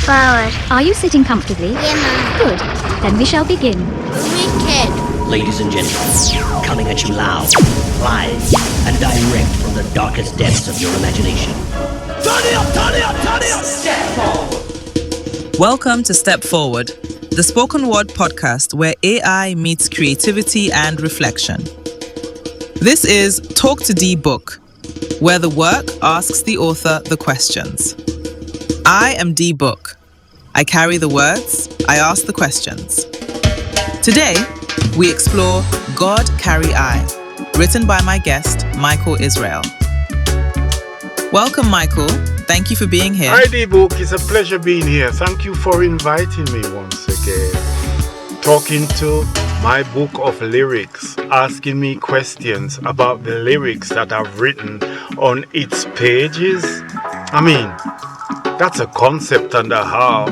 StepfaWord. Are you sitting comfortably? Yeah, Mom. Good. Then we shall begin. Wicked. Ladies and gentlemen, coming at you loud, live, and direct from the darkest depths of your imagination. Turn it up, turn it up, turn it up! Step forward. Welcome to Step Forward, the spoken word podcast where AI meets creativity and reflection. This is Talk to Dee Book, where the work asks the author the questions. I am Dee Book. I carry the words, I ask the questions. Today, we explore GodCarryI, written by my guest, Mycall Isrell. Welcome, Mycall. Thank you for being here. Hi, Dee Book. It's a pleasure being here. Thank you for inviting me once again. Talking to my book of lyrics, asking me questions about the lyrics that I've written on its pages. I mean, that's a concept and a half.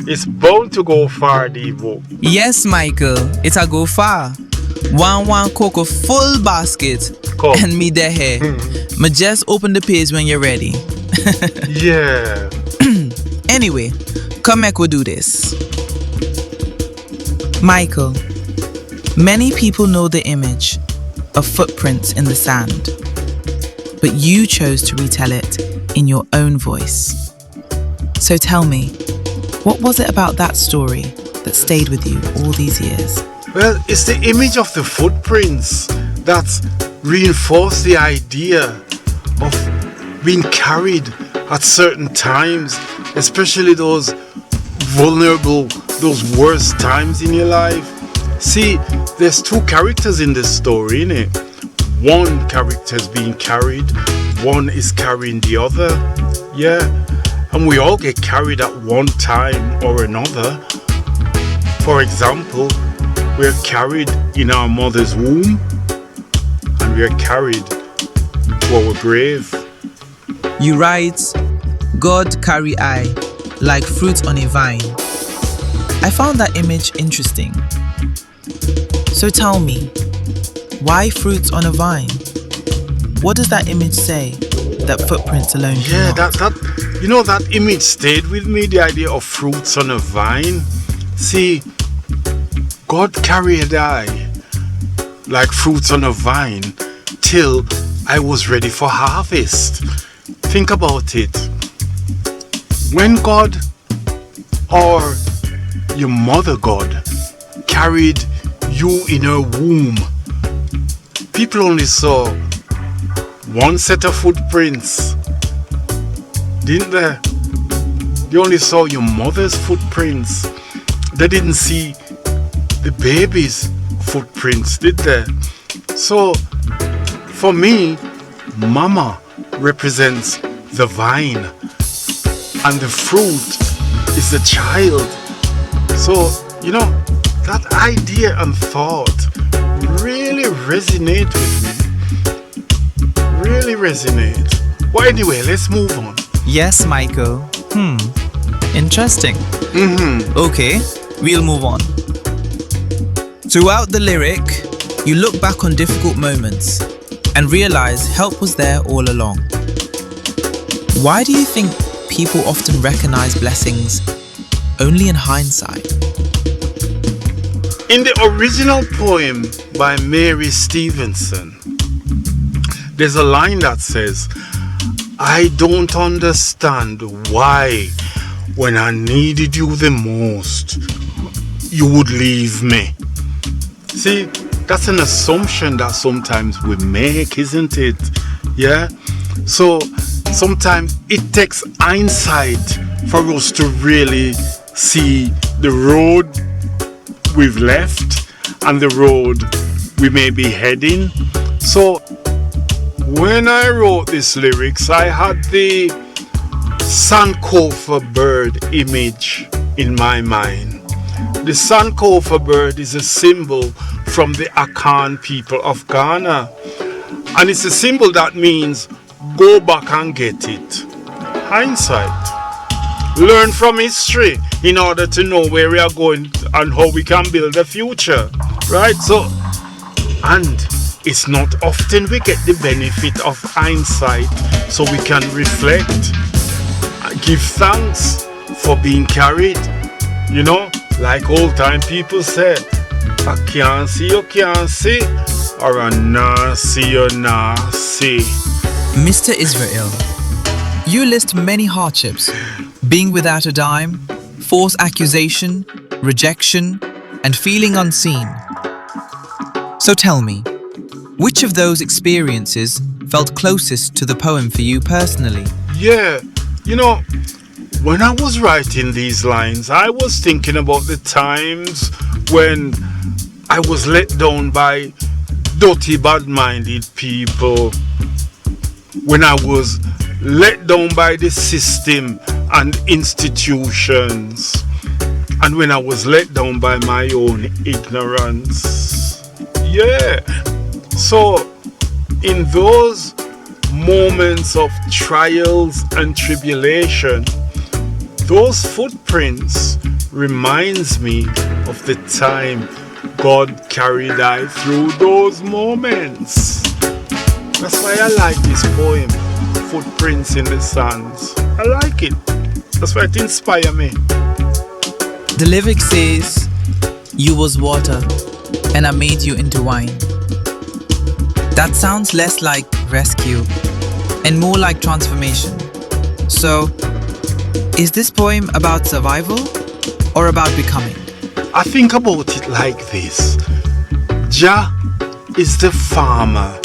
It's bound to go far, Dee Book. Yes, Mycall. It'll go far. One cocoa full basket Come. and me there here. Me just open the page when you're ready. Yeah. Anyway, come back, we'll do this. Mycall, many people know the image of footprints in the sand, but you chose to retell it in your own voice. So tell me, what was it about that story that stayed with you all these years? Well, it's the image of the footprints that reinforce the idea of being carried at certain times, especially those vulnerable, those worst times in your life. See, there's two characters in this story, innit? One character is being carried, one is carrying the other. Yeah, and we all get carried at one time or another. For example, we're carried in our mother's womb, and we're carried to our grave. You write, God carry I, like fruit on a vine. I found that image interesting. So tell me, why fruits on a vine? What does that image say that footprints alone Yeah, cannot? that image stayed with me, the idea of fruits on a vine. See, God carried I like fruits on a vine till I was ready for harvest. Think about it. When God or your mother God carried you in her womb, people only saw one set of footprints, didn't they? They only saw your mother's footprints. They didn't see the baby's footprints, did they? So, for me, Mama represents the vine, and the fruit is the child. So, that idea and thought really resonate with me. Really resonate. Well, anyway, let's move on. Yes, Mycall. Interesting. Okay, we'll move on. Throughout the lyric, you look back on difficult moments and realize help was there all along. Why do you think people often recognize blessings only in hindsight? In the original poem by Mary Stevenson, there's a line that says, I don't understand why when I needed you the most, you would leave me. See, that's an assumption that sometimes we make, isn't it? Yeah? So sometimes it takes hindsight for us to really see the road we've left and the road we may be heading. So when I wrote these lyrics, I had the Sankofa bird image in my mind. The Sankofa bird is a symbol from the Akan people of Ghana, and it's a symbol that means go back and get it. Hindsight. Learn from history in order to know where we are going and how we can build a future, right? So, and it's not often we get the benefit of hindsight, so we can reflect, give thanks, for being carried. You know, like old time people said, I can't see, you can't see, or I nah see, you nah see. Mr. Isrell, you list many hardships: being without a dime, false accusation, rejection, and feeling unseen. So tell me, which of those experiences felt closest to the poem for you personally? Yeah, you know, when I was writing these lines, I was thinking about the times when I was let down by dirty, bad-minded people, when I was let down by the system and institutions, and when I was let down by my own ignorance. Yeah, so in those moments of trials and tribulation, those footprints reminds me of the time God carried I through those moments. That's why I like this poem, Footprints in the Sands. I like it. That's why it inspires me. The lyric says, "You was water, and I made you into wine." That sounds less like rescue and more like transformation. So, is this poem about survival or about becoming? I think about it like this. Jah is the farmer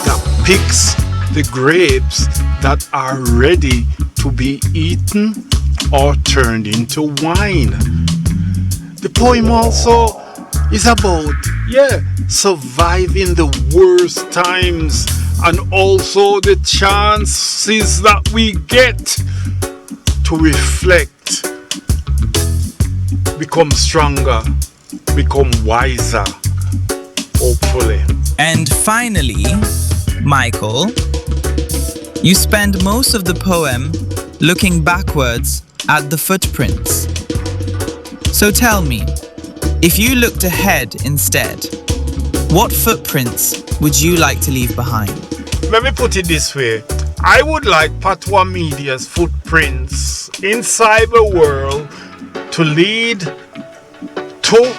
that picks the grapes that are ready to be eaten or turned into wine. The poem also is about, surviving the worst times and also the chances that we get to reflect, become stronger, become wiser, hopefully. And finally, Mycall, you spend most of the poem looking backwards at the footprints. So tell me, if you looked ahead instead, what footprints would you like to leave behind? Let me put it this way. I would like Patwah Media's footprints in cyber world to lead to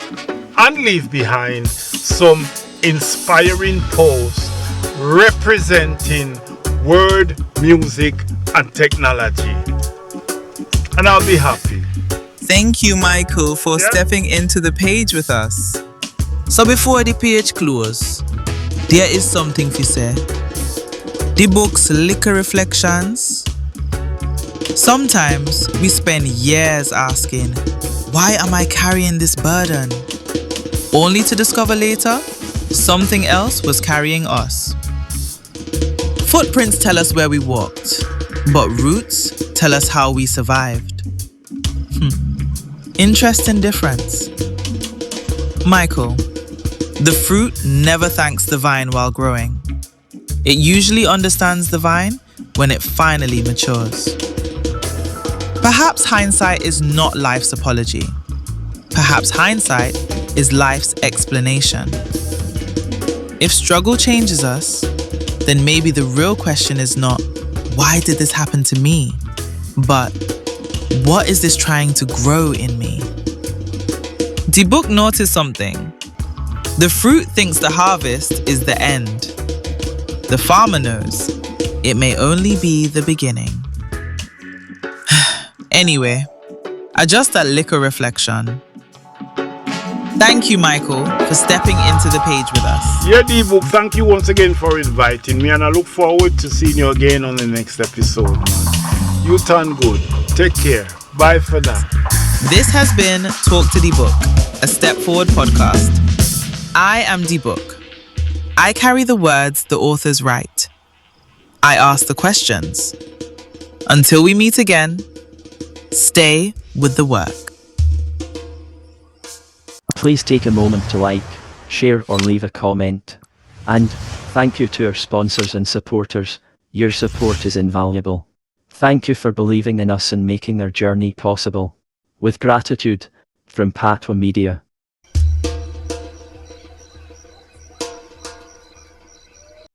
and leave behind some inspiring posts representing word, music, and technology. And I'll be happy. Thank you, Mycall, for stepping into the page with us. So before the page close, there is something to say. The book's liquor reflections. Sometimes we spend years asking, why am I carrying this burden? Only to discover later, something else was carrying us. Footprints tell us where we walked, but roots tell us how we survived. Interesting difference. Mycall, the fruit never thanks the vine while growing. It usually understands the vine when it finally matures. Perhaps hindsight is not life's apology. Perhaps hindsight is life's explanation. If struggle changes us, then maybe the real question is not, why did this happen to me? But, what is this trying to grow in me? Dee Book noticed something. The fruit thinks the harvest is the end. The farmer knows it may only be the beginning. Anyway, adjust that liquor reflection. Thank you, Mycall, for stepping into the page with us. Yeah, Dee Book, thank you once again for inviting me, and I look forward to seeing you again on the next episode, man. You turn good. Take care. Bye for now. This has been Talk to Dee Book, a StepfaWord podcast. I am Dee Book. I carry the words the authors write. I ask the questions. Until we meet again, stay with the work. Please take a moment to like, share or leave a comment. And thank you to our sponsors and supporters. Your support is invaluable. Thank you for believing in us and making our journey possible. With gratitude, from Patwah Media.